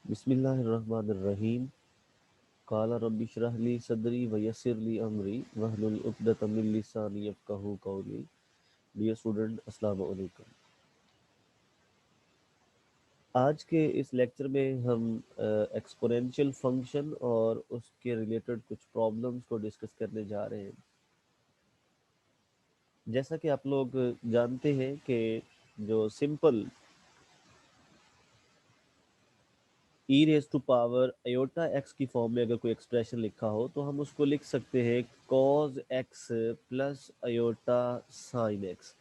बिस्मिल्लाहिर्रहमानिर्रहीम। क़ाला रब्बि इश्रह ली सदरी व यस्सिर ली अमरी वहलुल उक़दतम मिन लिसानी यफ़क़हू क़ौली। डियर स्टूडेंट, अस्सलाम वालेकुम। आज के इस लेक्चर में हम एक्सपोनेंशियल फंक्शन और उसके रिलेटेड कुछ प्रॉब्लम्स को डिस्कस करने जा रहे हैं। जैसा कि आप लोग जानते हैं कि जो simple e raise to power iota x की फॉर्म में अगर कोई एक्सप्रेशन लिखा हो तो हम उसको लिख सकते हैं cos x plus iota sine x.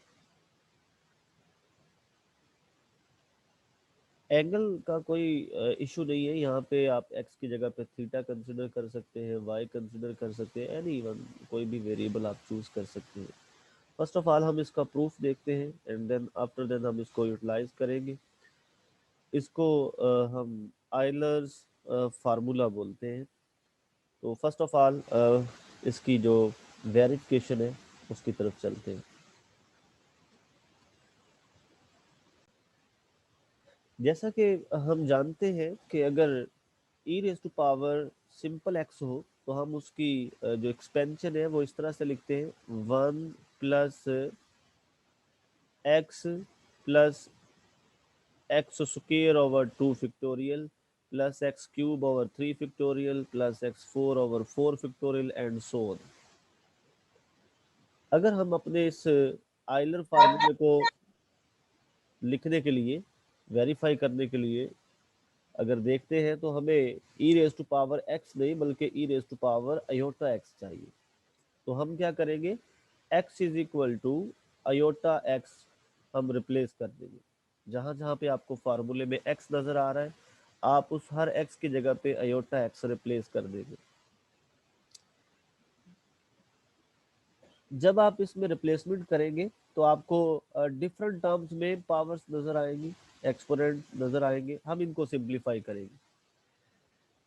Angle का कोई इशू नहीं है, यहाँ पे आप एक्स की जगह पे थीटा कंसिडर कर सकते हैं, वाई कंसिडर कर सकते हैं, एनी वन कोई भी वेरिएबल आप चूज कर सकते हैं। फर्स्ट ऑफ ऑल हम इसका प्रूफ देखते हैं एंड देन आफ्टर देन हम इसको यूटिलाइज करेंगे। इसको हम आयलर्स फार्मूला बोलते हैं। तो फर्स्ट ऑफ ऑल इसकी जो वेरिफिकेशन है उसकी तरफ चलते हैं। जैसा कि हम जानते हैं कि अगर e raise to power simple x हो तो हम उसकी जो एक्सपेंशन है वो इस तरह से लिखते हैं 1 + x + x² / 2 factorial + x³ / 3 factorial + x4/4 factorial and so on. अगर हम अपने इस आयलर फार्मूले को लिखने के लिए, वेरीफाई करने के लिए अगर देखते हैं तो हमें e raise to power x नहीं बल्कि e raise to power iota x चाहिए। तो हम क्या करेंगे, x is equal to iota x हम रिप्लेस कर देंगे। जहां जहां पे आपको फार्मूले में x नजर आ रहा है आप उस हर x की जगह पे अयोटा एक्स रिप्लेस कर देंगे। जब आप इसमें रिप्लेसमेंट करेंगे तो आपको डिफरेंट टर्म्स में पावर्स नजर आएंगी, एक्सपोनेंट नजर आएंगे। हम इनको सिंप्लीफाई करेंगे।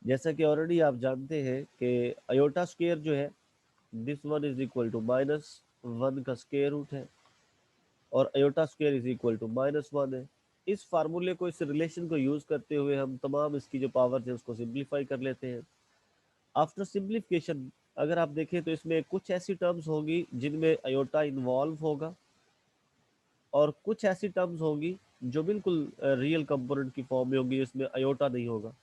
जैसा कि ऑलरेडी आप जानते हैं कि अयोटा स्क्वायर जो है this one is equal to -1 का स्क्वायर रूट है और iota square is equal to -1 है। इस फार्मूले को, इस रिलेशन को यूज करते हुए हम तमाम इसकी जो पावर है उसको सिंप्लीफाई कर लेते हैं। आफ्टर सिंप्लीफिकेशन अगर आप देखें तो इसमें कुछ ऐसी टर्म्स होगी जिनमें अयोटा इन्वॉल्व होगा और कुछ ऐसी टर्म्स होगी जो बिल्कुल रियल कंपोनेंट की फॉर्म में होगी, इसमें अयोटा नहीं होगा।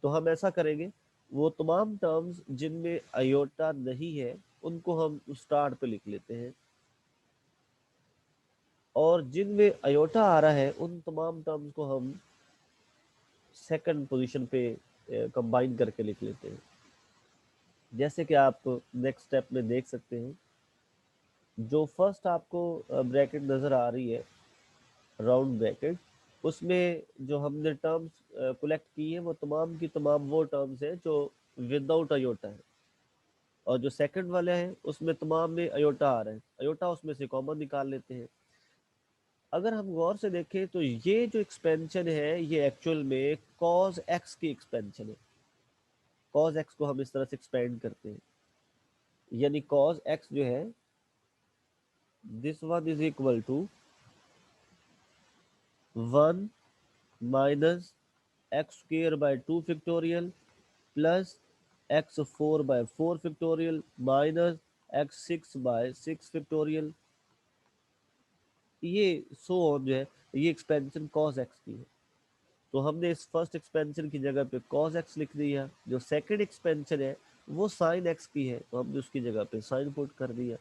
तो हम ऐसा करेंगे, वो तमाम टर्म्स जिनमें अयोटा नहीं है उनको हम स्टार्ट पे लिख लेते हैं और जिनमें अयोटा आ रहा है उन तमाम टर्म्स को हम सेकंड पोजीशन पे कंबाइन करके लिख लेते हैं। जैसे कि आप नेक्स्ट स्टेप में देख सकते हैं, जो फर्स्ट आपको ब्रैकेट नज़र आ रही है, राउंड ब्रैकेट, उसमें जो हमने टर्म्स कलेक्ट की है वो तमाम की तमाम वो टर्म्स हैं जो विदाउट अयोटा है और जो सेकंड वाले हैं उसमें तमाम में अयोटा आ रहे हैं। अयोटा उसमें से कॉमन निकाल लेते हैं। अगर हम गौर से देखें तो ये जो एक्सपेंशन है ये एक्चुअल में कॉज एक्स की एक्सपेंशन है। कॉज एक्स को हम इस तरह से एक्सपेंड करते हैं, यानी कॉज एक्स जो है this one is equal to 1 - x² / 2 factorial plus x4/4 factorial minus x6/6 factorial. ये सो ऑन जो है ये एक्सपेंशन कॉस एक्स की है। तो हमने इस फर्स्ट एक्सपेंशन की जगह पे कॉस एक्स लिख दिया। जो सेकंड एक्सपेंशन है वो साइन एक्स की है तो हमने उसकी जगह पे साइन पुट कर दिया।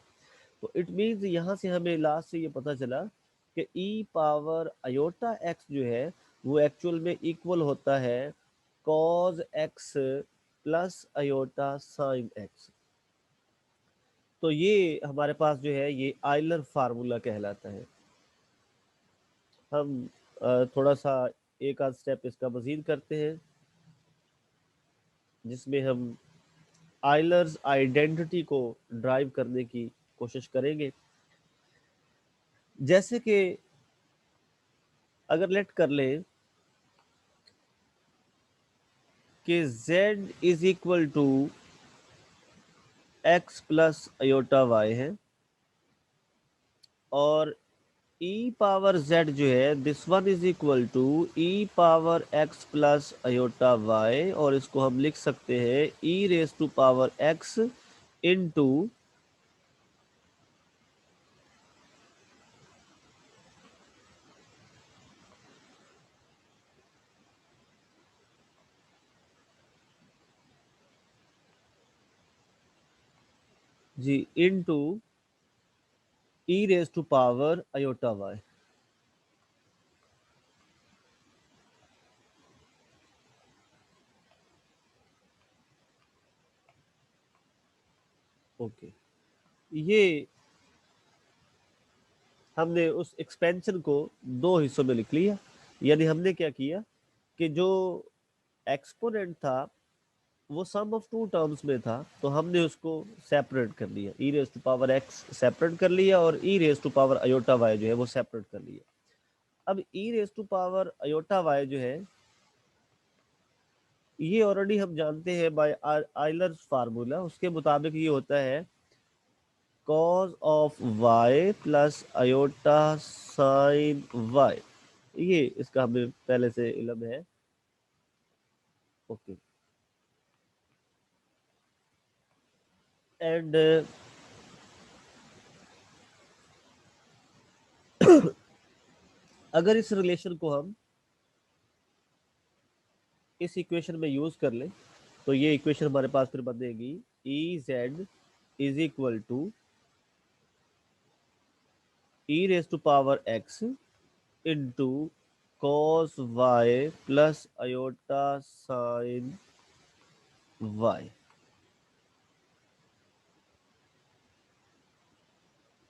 तो इट मीन्स यहाँ से हमें लास्ट से ये पता चला कि ई पावर अयोटा एक्स जो है वो एक्चुअल में इक्वल होता है cos x plus iota sine x. तो ये हमारे पास जो है ये आयलर फार्मूला कहलाता है। हम थोड़ा सा एक आध स्टेप इसका मजीद करते हैं जिसमें हम आयलर्स आइडेंटिटी को ड्राइव करने की कोशिश करेंगे। जैसे कि अगर लेट कर लें कि z is equal to x plus iota y है और ई पावर जेड जो है this one is equal to e power x plus iota y, और इसको हम लिख सकते हैं e raise to power x into जी into e raise to power iota y. Okay, ये हमने उस एक्सपेंशन को दो हिस्सों में लिख लिया। यानी हमने क्या किया कि जो एक्सपोनेंट था वो सम ऑफ टू टर्म्स में था, तो हमने उसको सेपरेट कर लिया, e raise to power x separate कर लिया और e raise to power iota y जो है वो सेपरेट कर लिया। अब e raise to power iota y जो है ये ऑलरेडी हम जानते हैं बाय आइलर्स फार्मूला, उसके मुताबिक ये होता है cos of y plus iota sine y। ये इसका हमें पहले से इल्म है। ओके, एंड अगर इस रिलेशन को हम इस इक्वेशन में यूज कर ले तो ये इक्वेशन हमारे पास फिर बनेगी e z is equal to e raise to power x into cos y plus iota sine y.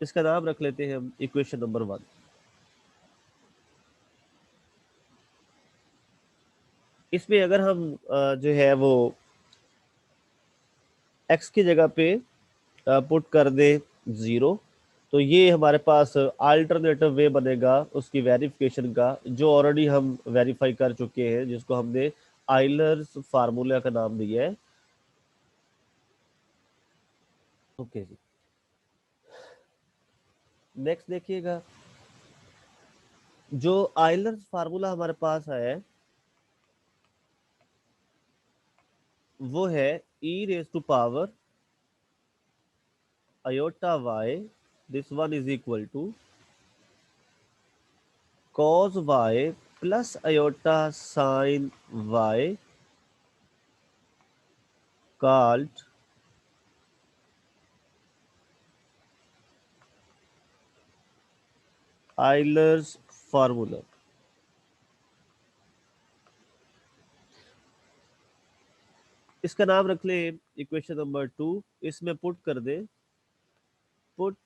इसका नाम रख लेते हैं हम इक्वेशन नंबर 1। इसमें अगर हम जो है वो x की जगह पे पुट कर दे 0, तो ये हमारे पास अल्टरनेटिव वे बनेगा उसकी वेरिफिकेशन का, जो ऑलरेडी हम वेरीफाई कर चुके हैं, जिसको हमने आइलर्स फार्मूला का नाम दिया है। ओके जी, नेक्स्ट देखिएगा, जो आइलर्स फार्मूला हमारे पास है वो है e raise to power iota y, this one is equal to cos y plus iota sine y called Euler's formula. इसका नाम रख ले इक्वेशन नंबर 2। इसमें पुट कर दे, put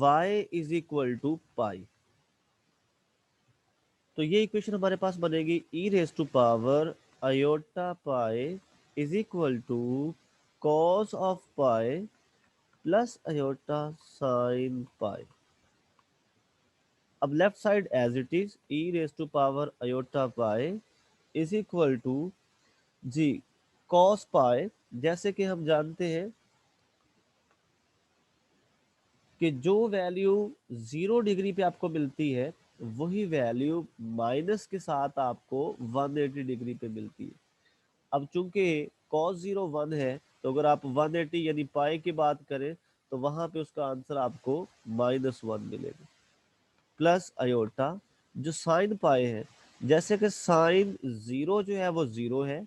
y is equal to pi. तो ये इक्वेशन हमारे पास बनेगी e raise to power iota pi is equal to cos of pi plus iota sine pi. अब left side as it is, e raise to power iota pi is equal to जी cos pi. जैसे कि हम जानते हैं कि जो value 0 degree पे आपको मिलती है वही वैल्यू माइनस के साथ आपको 180 डिग्री पे मिलती है। अब चूंकि cos 0 1 है, तो अगर आप 180 यानी पाई की बात करें तो वहां पे उसका आंसर आपको -1 मिलेगा, प्लस अयोटा जो साइन पाई है। जैसे कि साइन 0 जो है वो 0 है,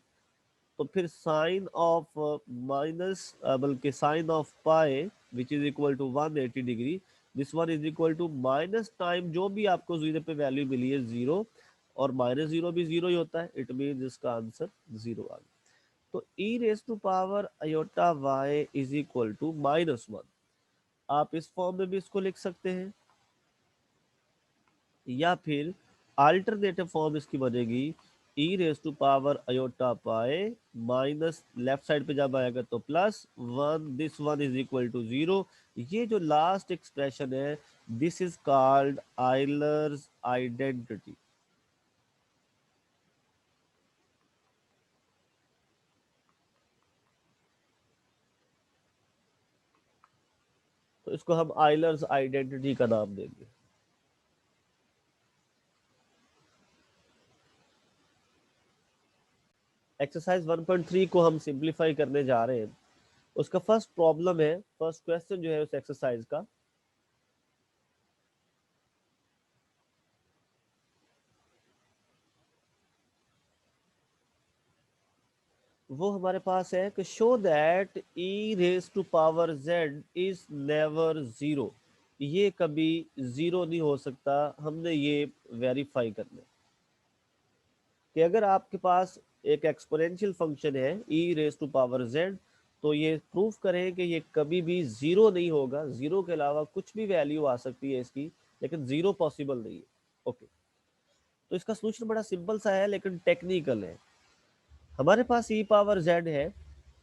तो फिर साइन ऑफ माइनस बल्कि sine of pi which is equal to 180 degree, this one is equal to minus time जो भी आपको जीरो पे वैल्यू मिली है 0, और -0 भी 0 ही होता है, इट मीन इसका आंसर 0 आ गया। तो e raise to power iota y is equal to -1। आप इस फॉर्म में भी इसको लिख सकते हैं, या फिर अल्टरनेटिव फॉर्म इसकी बनेगी e raise to power iota pi minus left side पे जब आएगा तो +1, this one is equal to 0। ये जो लास्ट एक्सप्रेशन है this is called Euler's identity. तो इसको हम आइलर्स आइडेंटिटी का नाम देंगे। एक्सरसाइज 1.3 को हम सिंप्लीफाई करने जा रहे हैं। उसका फर्स्ट प्रॉब्लम है, फर्स्ट क्वेश्चन जो है उस एक्सरसाइज का, वो हमारे पास है कि show that e raise to power z is never zero. ये कभी जीरो नहीं हो सकता। हमने ये वेरीफाई करना है कि अगर आपके पास एक एक्सपोनेंशियल फंक्शन है ई रेज टू पावर जेड, तो ये प्रूफ करें कि ये कभी भी जीरो नहीं होगा। जीरो के अलावा कुछ भी वैल्यू आ सकती है इसकी, लेकिन जीरो पॉसिबल नहीं है। ओके, तो इसका सोल्यूशन बड़ा सिंपल सा है लेकिन टेक्निकल है। हमारे पास ई पावर जेड है।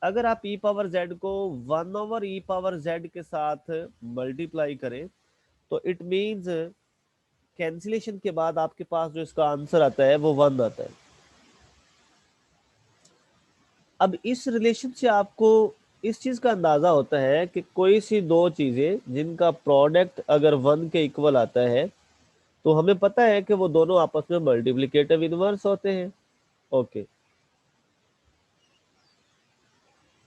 अगर आप ई पावर जेड को 1 ओवर ई पावर जेड के साथ मल्टीप्लाई करें, तो इट मीन्स कैंसिलेशन के बाद आपके पास जो इसका आंसर आता है वो 1 आता है। अब इस रिलेशन से आपको इस चीज का अंदाजा होता है कि कोई सी दो चीजें जिनका प्रोडक्ट अगर 1 के इक्वल आता है, तो हमें पता है कि वो दोनों आपस में मल्टीप्लिकेटिव इनवर्स होते हैं। ओके,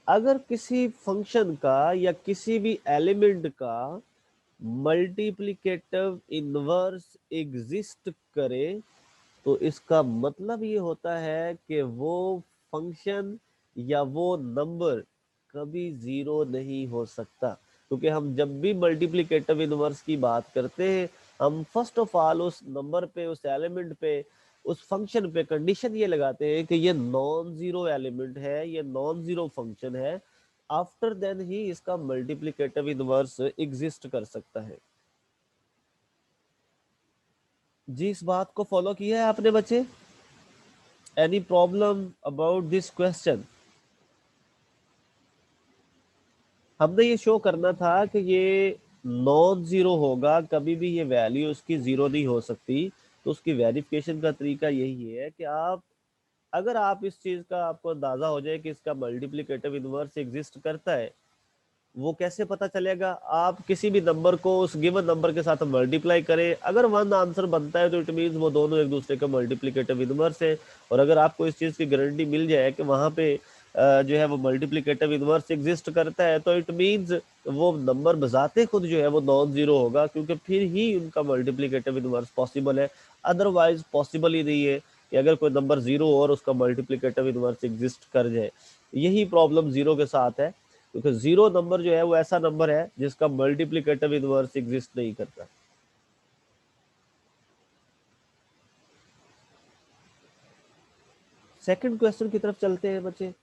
अगर किसी फंक्शन का या किसी भी एलिमेंट का मल्टीप्लिकेटिव इनवर्स एग्जिस्ट करे, तो इसका मतलब ये होता है कि वो फंक्शन या वो नंबर कभी जीरो नहीं हो सकता। क्योंकि हम जब भी मल्टीप्लिकेटिव इनवर्स की बात करते हैं, हम फर्स्ट ऑफ ऑल उस नंबर पे, उस एलिमेंट पे, उस फंक्शन पे कंडीशन ये लगाते हैं कि ये नॉन जीरो एलिमेंट है, ये नॉन जीरो फंक्शन है। आफ्टर देन ही इसका मल्टीप्लिकेटिव इनवर्स एग्जिस्ट कर सकता है। जी, इस बात को फॉलो किया है आपने बच्चे? Any problem about this question? हमने ये शो करना था कि ये नॉन जीरो होगा, कभी भी ये वैल्यू उसकी जीरो नहीं हो सकती। तो उसकी वेरिफिकेशन का तरीका यही है कि आप, अगर आप इस चीज का आपको अंदाजा हो जाए कि इसका मल्टीप्लिकेटिव इनवर्स एग्जिस्ट करता है, वो कैसे पता चलेगा? आप किसी भी नंबर को उस गिवन नंबर के साथ मल्टीप्लाई करें, अगर 1 आंसर बनता है तो इट मीन्स वो दोनों एक दूसरे का मल्टीप्लिकेटिव इनवर्स है। और अगर आपको इस चीज की गारंटी मिल जाए कि वहां पे जो है वो मल्टीप्लिकेटिव इनवर्स एग्जिस्ट करता है, तो इट मीन्स वो नंबर बजाते खुद जो है वो नॉन जीरो होगा, क्योंकि फिर ही उनका मल्टीप्लिकेटिव इनवर्स पॉसिबल है। अदरवाइज पॉसिबल ही नहीं है कि अगर कोई नंबर जीरो और उसका मल्टीप्लिकेटिव इनवर्स एग्जिस्ट कर जाए। यही प्रॉब्लम जीरो के साथ है, क्योंकि जीरो नंबर जो है वो ऐसा नंबर है जिसका मल्टीप्लिकेटिव इनवर्स एग्जिस्ट नहीं करता। सेकंड क्वेश्चन की तरफ चलते हैं बच्चे।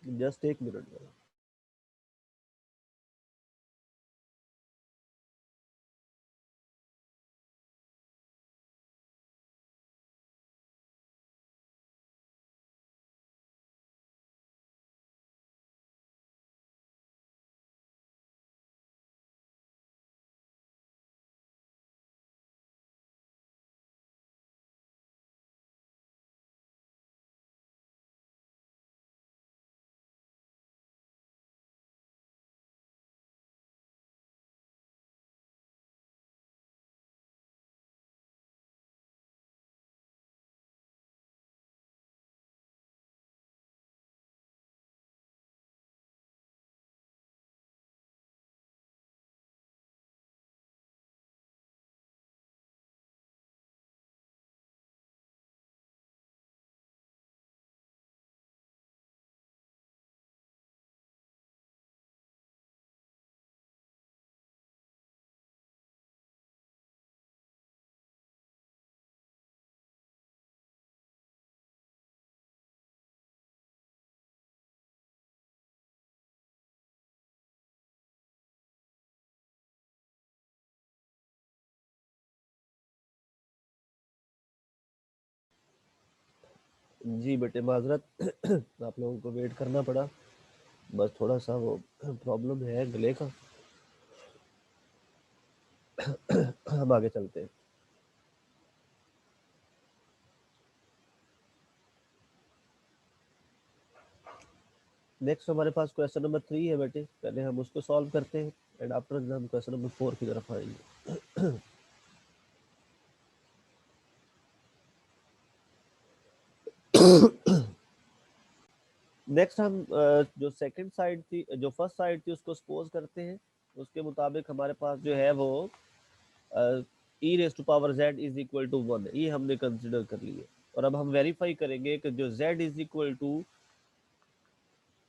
जस्ट एक मिनट। जी बेटे, माजरत आप लोगों को वेट करना पड़ा, बस थोड़ा सा वो प्रॉब्लम है गले का। हम आगे चलते हैं। नेक्स्ट हमारे पास क्वेश्चन नंबर 3 है बेटे, पहले हम उसको सॉल्व करते हैं एंड आफ्टर हम क्वेश्चन नंबर 4 की तरफ आएंगे। नेक्स्ट हम जो सेकंड साइड थी, जो फर्स्ट साइड थी, उसको सपोज करते हैं। उसके मुताबिक हमारे पास जो है वो e raise to power z is equal to 1, ये हमने कंसिडर कर लिए। और अब हम वेरीफाई करेंगे कि जो z is equal to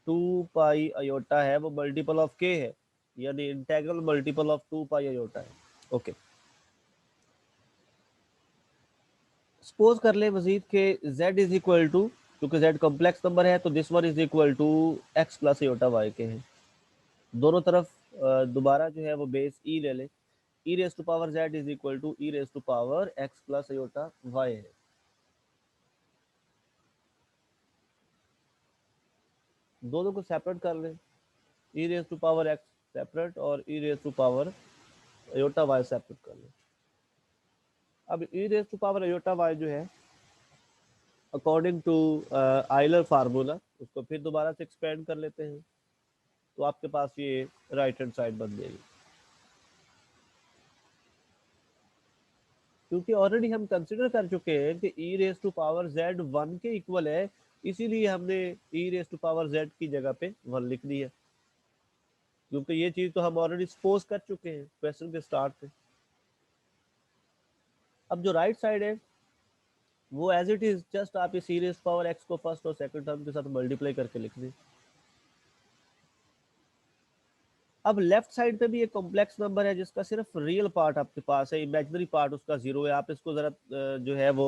2 pi iota है वो मल्टीपल ऑफ k है, यानी integral multiple of 2 pi iota है। ओके, सपोज कर ले मजीद के z इज इक्वल टू, क्योंकि z कॉम्प्लेक्स नंबर है तो this one is equal to x plus iota y के हैं। दोनों तरफ दोबारा जो है वो बेस e ले ले, e raise to power z is equal to e raise to power x plus iota y है। दोनों को सेपरेट कर ले, e raise to power x separate और e raise to power iota y separate कर ले। अब e raise to power iota y जो है अकॉर्डिंग टू आइलर फार्मूला, उसको फिर दोबारा से एक्सपेंड कर लेते हैं, तो आपके पास ये राइट हैंड साइड बन जाएगी। क्योंकि ऑलरेडी हम कंसिडर कर चुके हैं कि ई रेस टू पावर z 1 के इक्वल है, इसीलिए हमने ई रेस टू पावर z की जगह पे 1 लिख दिया, क्योंकि ये चीज तो हम ऑलरेडी सपोज कर चुके हैं क्वेश्चन के स्टार्ट पे। अब जो राइट साइड है वो एज इट इज, जस्ट आप इस ई रेस पावर x को फर्स्ट और सेकंड टर्म के साथ मल्टीप्लाई करके लिख दें। अब लेफ्ट साइड पे भी एक कॉम्प्लेक्स नंबर है जिसका सिर्फ रियल पार्ट आपके पास है, इमेजिनरी पार्ट उसका जीरो है। आप इसको जरा जो है वो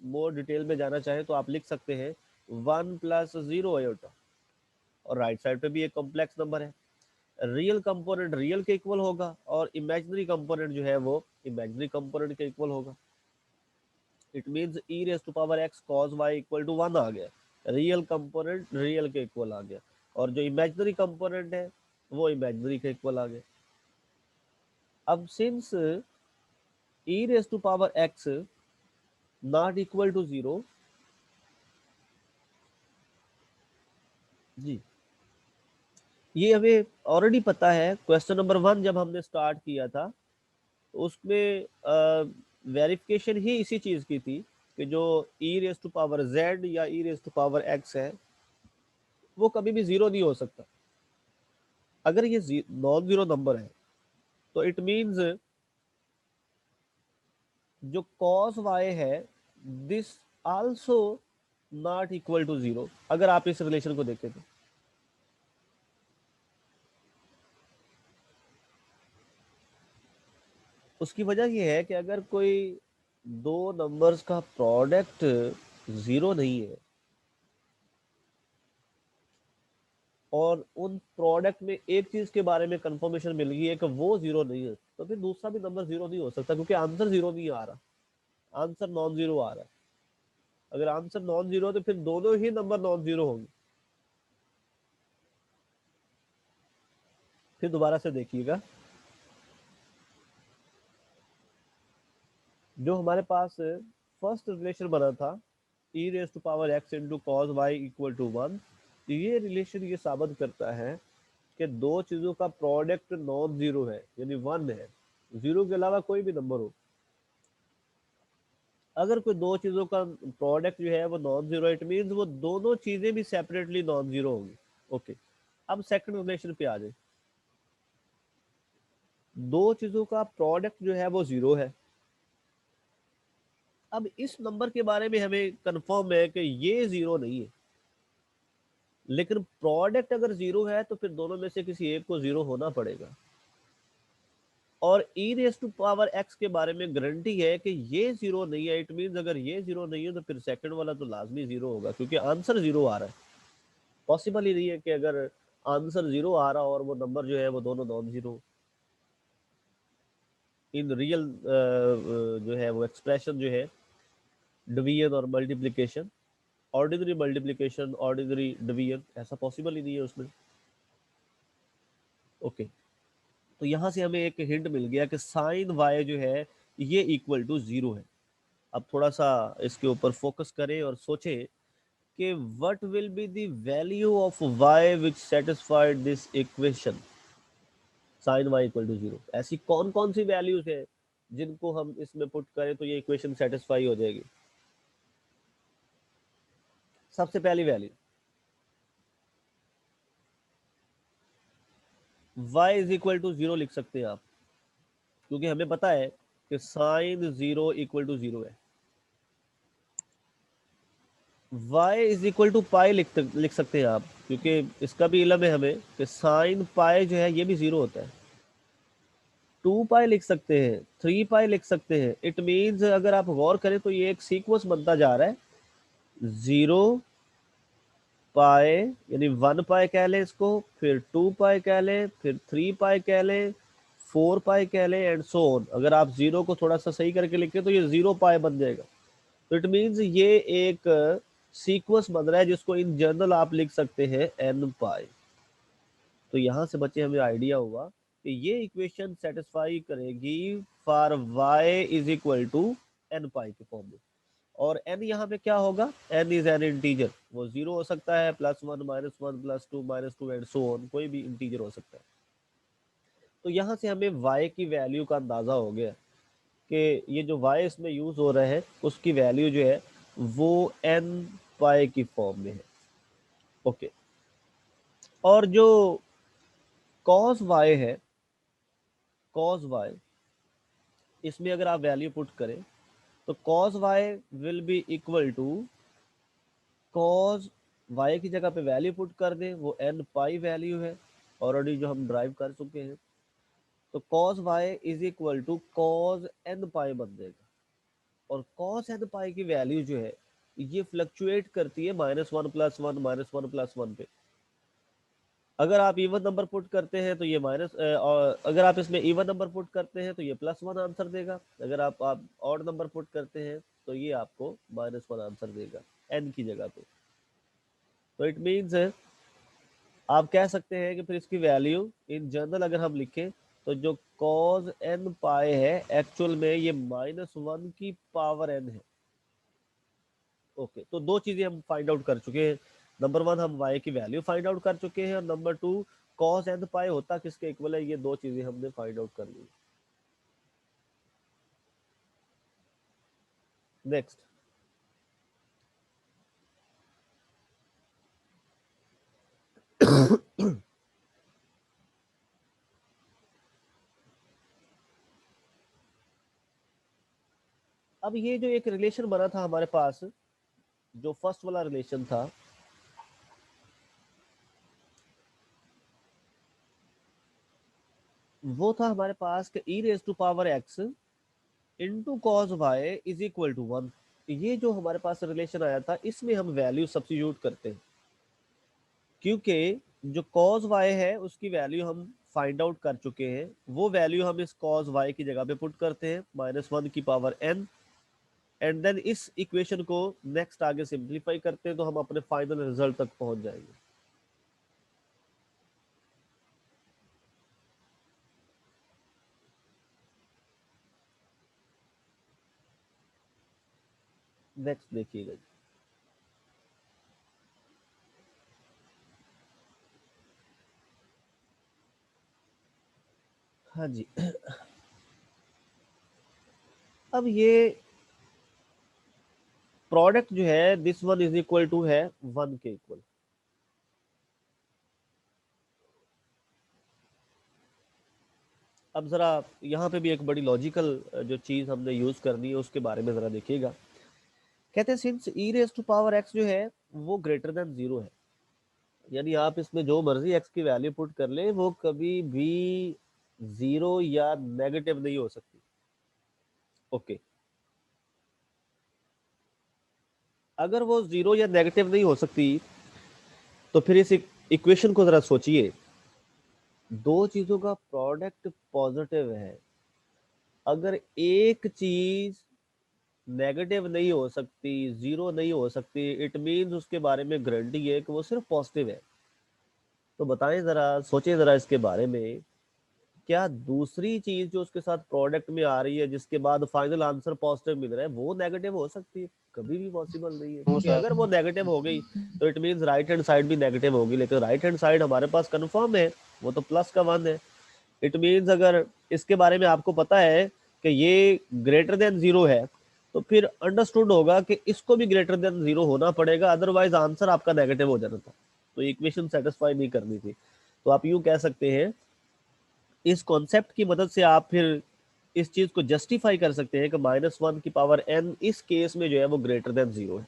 मोर डिटेल में जाना चाहें तो आप लिख सकते हैं 1 प्लस 0 अयोटा। और राइट साइड पे भी एक कॉम्प्लेक्स नंबर है, रियल कंपोनेंट रियल के इक्वल होगा और इमेजिनरी कंपोनेंट जो है वो इमेजिनरी कंपोनेंट के इक्वल होगा। It means e raise to power x cos y equal to 1 आ गया, रियल कंपोनेंट रियल के इक्वल आ गया, और जो इमेजिनरी कंपोनेंट है वो इमेजिनरी के इक्वल आ गया। अब since e raise to power x not equal to 0, जी ये हमें ऑलरेडी पता है, क्वेश्चन नंबर 1 जब हमने स्टार्ट किया था तो उसमें वेरिफिकेशन ही इसी चीज की थी कि जो e raise to power z या e raise to power x है वो कभी भी जीरो नहीं हो सकता। अगर ये नॉन जीरो नंबर है तो इट मींस जो cos y है this also not equal to 0, अगर आप इस रिलेशन को देखें तो। उसकी वजह यह है कि अगर कोई दो नंबर्स का प्रोडक्ट जीरो नहीं है और उन प्रोडक्ट में एक चीज के बारे में कंफर्मेशन मिल गई है कि वो जीरो नहीं है, तो फिर दूसरा भी नंबर जीरो नहीं हो सकता, क्योंकि आंसर जीरो नहीं आ रहा, आंसर नॉन जीरो आ रहा है। अगर आंसर नॉन जीरो तो फिर दोनों ही नंबर नॉन जीरो होंगे। फिर दोबारा से देखिएगा, जो हमारे पास फर्स्ट रिलेशन बना था e raise to power x into cos y equal to 1, ये रिलेशन ये साबित करता है कि दो चीजों का प्रोडक्ट नॉन जीरो है, यानी 1 है, जीरो के अलावा कोई भी नंबर हो। अगर कोई दो चीजों का प्रोडक्ट जो है वो नॉन जीरो, इट मींस वो दोनों चीजें भी सेपरेटली नॉन जीरो होंगी। ओके, अब सेकंड रिलेशन पे आ जाए। दो चीजों का प्रोडक्ट जो है वो जीरो है। अब इस नंबर के बारे में हमें कंफर्म है कि ये जीरो नहीं है, लेकिन प्रोडक्ट अगर जीरो है तो फिर दोनों में से किसी एक को जीरो होना पड़ेगा। और e raise to power x के बारे में गारंटी है कि ये जीरो नहीं है, इट मींस अगर ये जीरो नहीं है तो फिर सेकंड वाला तो लाजमी जीरो होगा, क्योंकि आंसर जीरो आ रहा है। पॉसिबल ही नहीं है कि अगर आंसर जीरो आ रहा और वो नंबर जो है वो दोनों नॉन जीरो। इन रियल जो है वो एक्सप्रेशन जो है डिवीजन और multiplication, ordinary multiplication ordinary division, ऐसा पॉसिबल ही नहीं है उसमें। ओके, तो यहाँ से हमें एक हिंट मिल गया कि साइन वाई जो है ये इक्वल टू जीरो है। अब थोड़ा सा इसके ऊपर फोकस करें और सोचें कि what will be the value of y which satisfied this equation sin y equal to zero. ऐसी कौन कौन सी वैल्यूज है जिनको हम इसमें पुट करें तो ये इक्वेशन सेटिस्फाई हो जाएगी। सबसे पहली value y is equal to 0 लिख सकते हैं आप, क्योंकि हमें पता है कि साइन 0 इक्वल टू 0 है। y इज इक्वल टू पाई लिख सकते हैं आप, क्योंकि इसका भी इलम है हमें कि साइन पाई जो है ये भी 0 होता है। 2 पाई लिख सकते हैं, 3 पाई लिख सकते हैं। इट मीन्स अगर आप गौर करें तो ये एक सीक्वेंस बनता जा रहा है, 0 पाई यानी 1 पाई कह लें इसको, फिर 2 पाई कह लें, फिर 3 पाई कह लें, 4 पाई कह लें, एंड सो ऑन। अगर आप 0 को थोड़ा सा सही करके लिखें तो ये 0 पाई बन जाएगा। तो इट मीन्स ये एक सीक्वेंस बन रहा है जिसको इन जनरल आप लिख सकते हैं n पाई। तो यहाँ से बच्चे हमें आइडिया हुआ कि ये इक्वेशन सेटिस्फाई करेगी for y is equal to n pi के फॉर्म में। और n यहाँ पे क्या होगा, n इज एन इंटीजर, वो 0 हो सकता है, +1 -1 +2 -2 एंड सो ऑन, कोई भी इंटीजर हो सकता है। तो यहाँ से हमें y की वैल्यू का अंदाजा हो गया कि ये जो y इसमें यूज हो रहा है उसकी वैल्यू जो है वो n पाई की फॉर्म में है। ओके, और जो cos y है, cos y, इसमें अगर आप वैल्यू पुट करें तो cos y will be equal to cos y की जगह पे वैल्यू पुट कर दें, वो n पाई वैल्यू है ऑलरेडी जो हम ड्राइव कर चुके हैं। तो cos y is equal to cos n pi बन जाएगा। और cos n पाई की वैल्यू जो है ये फ्लक्चुएट करती है -1 +1 -1 +1 पे। अगर आप इवन नंबर पुट करते हैं तो ये माइनस, और अगर आप इसमें इवन नंबर पुट करते हैं तो ये +1 आंसर देगा। अगर आप ऑड नंबर पुट करते हैं तो ये आपको -1 आंसर देगा n की जगह पे। तो इट मीन्स आप कह सकते हैं कि फिर इसकी वैल्यू इन जनरल अगर हम लिखें तो जो cos n पाए है एक्चुअल में ये -1 की पावर n है। ओके, तो दो चीजें हम फाइंड आउट कर चुके हैं। नंबर 1 हम y की वैल्यू फाइंड आउट कर चुके हैं, और नंबर 2 cos n पाई होता किसके इक्वल है, ये दो चीजें हमने फाइंड आउट कर ली। नेक्स्ट, अब ये जो एक रिलेशन बना था हमारे पास, जो फर्स्ट वाला रिलेशन था, वो था हमारे पास कि e⁻x into cos y is equal to 1। ये जो हमारे पास रिलेशन आया था इसमें हम वैल्यू सब्स्टिट्यूट करते हैं, क्योंकि जो cos y है उसकी वैल्यू हम फाइंड आउट कर चुके हैं। वो वैल्यू हम इस cos y की जगह पे पुट करते हैं, -1 की पावर n, एंड देन इस इक्वेशन को नेक्स्ट आगे सिंप्लीफाई करते हैं तो हम अपने फाइनल रिजल्ट तक पहुंच जाएंगे। नेक्स्ट देखिएगा। हाँ जी, अब ये प्रोडक्ट जो है this one is equal to है 1 के इक्वल। अब जरा यहाँ पे भी एक बड़ी लॉजिकल जो चीज हमने यूज करनी है उसके बारे में जरा देखिएगा। कहते हैं सिंस e⁻x जो है वो ग्रेटर देन 0 है, यानी आप इसमें जो मर्जी x की वैल्यू पुट कर ले वो कभी भी 0 या नेगेटिव नहीं हो सकती। ओके, अगर वो 0 या नेगेटिव नहीं हो सकती तो फिर इस इक्वेशन को जरा सोचिए, दो चीजों का प्रोडक्ट पॉजिटिव है, अगर एक चीज नेगेटिव नहीं हो सकती, 0 नहीं हो सकती, इट मीन्स उसके बारे में गारंटी है कि वो सिर्फ पॉजिटिव है। तो बताएं जरा, सोचें जरा इसके बारे में, क्या दूसरी चीज जो उसके साथ प्रोडक्ट में आ रही है जिसके बाद फाइनल आंसर पॉजिटिव मिल रहा है वो नेगेटिव हो सकती है? कभी भी पॉसिबल नहीं है, क्योंकि अगर वो नेगेटिव हो गई तो it means right hand side भी नेगेटिव होगी, लेकिन राइट हैंड साइड हमारे पास कंफर्म है, वो तो +1 है। इट मींस अगर इसके बारे में आपको पता है कि ये ग्रेटर देन 0 है, तो फिर अंडरस्टूड होगा कि इसको भी ग्रेटर देन 0 होना पड़ेगा, अदरवाइज आंसर आपका नेगेटिव हो जाना था, तो इक्वेशन सेटिस्फाई नहीं करनी थी। तो आप यूं कह सकते हैं, इस कॉन्सेप्ट की मदद से आप फिर इस चीज को जस्टिफाई कर सकते हैं कि -1 की पावर n इस केस में जो है वो ग्रेटर देन 0 है।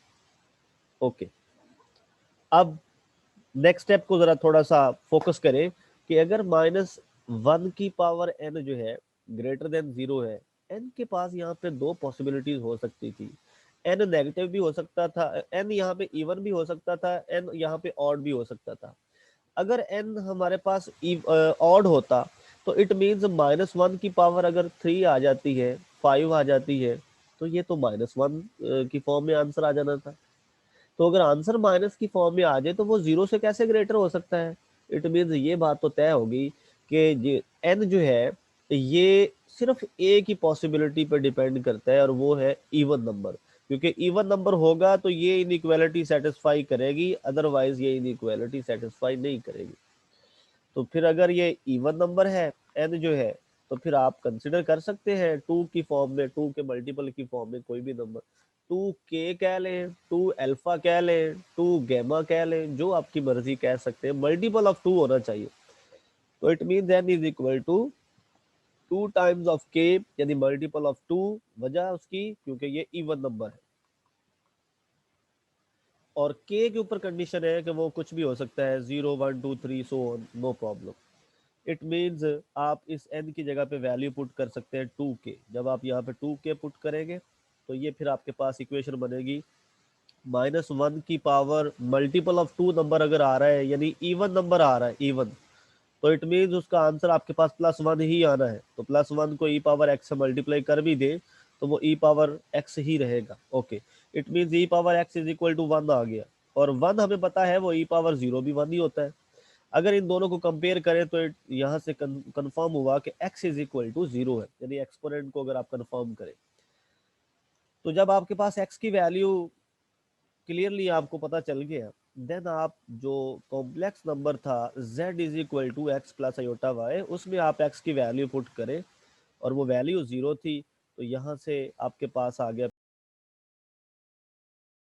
ओके, अब नेक्स्ट स्टेप को जरा थोड़ा सा फोकस करें कि अगर -1 की पावर n जो है ग्रेटर देन 0 है, n के पास यहाँ पे दो पॉसिबिलिटीज हो सकती थी। n नेगेटिव भी हो सकता था, n यहाँ पे इवन भी हो सकता था, n यहाँ पे ऑड भी हो सकता था। अगर n हमारे पास ऑड होता तो इट मीन्स -1 की पावर अगर 3 आ जाती है, 5 आ जाती है, तो ये तो -1 की फॉर्म में आंसर आ जाना था। तो अगर आंसर माइनस की फॉर्म में आ जाए तो वो 0 से कैसे ग्रेटर हो सकता है? इट मीन्स ये बात तो तय होगी कि n जो है ये सिर्फ एक ही पॉसिबिलिटी पर डिपेंड करता है, और वो है इवन नंबर। क्योंकि इवन नंबर होगा तो ये इनइक्वालिटी सेटिस्फाई करेगी, अदरवाइज ये इनइक्वालिटी सेटिस्फाई नहीं करेगी। तो फिर अगर ये इवन नंबर है n जो है, तो फिर आप कंसिडर कर सकते हैं 2 की फॉर्म में, 2 के मल्टीपल की फॉर्म में कोई भी नंबर, 2k कह लें, 2 अल्फा कह लें, 2 गैमा कह लें, जो आपकी मर्जी कह सकते हैं, मल्टीपल ऑफ 2 होना चाहिए। तो it mean n is equal to 2 times of k, यानी मल्टीपल ऑफ 2। वजह उसकी क्योंकि ये इवन नंबर है, और k के ऊपर कंडीशन है कि वो कुछ भी हो सकता है, 0 1 2 3 so on, no problem. It means आप इस n की जगह पे वैल्यू पुट कर सकते हैं 2k। जब आप यहाँ पे 2k पुट करेंगे तो ये फिर आपके पास इक्वेशन बनेगी, -1 की पावर मल्टीपल ऑफ 2 नंबर अगर आ रहा है, यानी इवन नंबर आ रहा है, इवन, तो इट मीन्स उसका आंसर आपके पास +1 ही आना है। तो +1 को e⁻x से मल्टीप्लाई कर भी दे तो वो e⁻x ही रहेगा। Okay, it means e⁻x is equal to 1 आ गया, और 1 हमें पता है वो e⁻0 भी 1 ही होता है। अगर इन दोनों को कंपेयर करें तो यहाँ से कंफर्म हुआ कि x इज इक्वल टू 0 है, यानी एक्सपोनेंट को अगर आप कंफर्म करें, तो जब आपके पास x की वैल्यू क्लियरली आपको पता चल गया, देन आप जो कॉम्प्लेक्स नंबर था z is equal to x plus iota y, उसमें आप x की वैल्यू पुट करें और वो वैल्यू 0 थी, तो यहाँ से आपके पास आ गया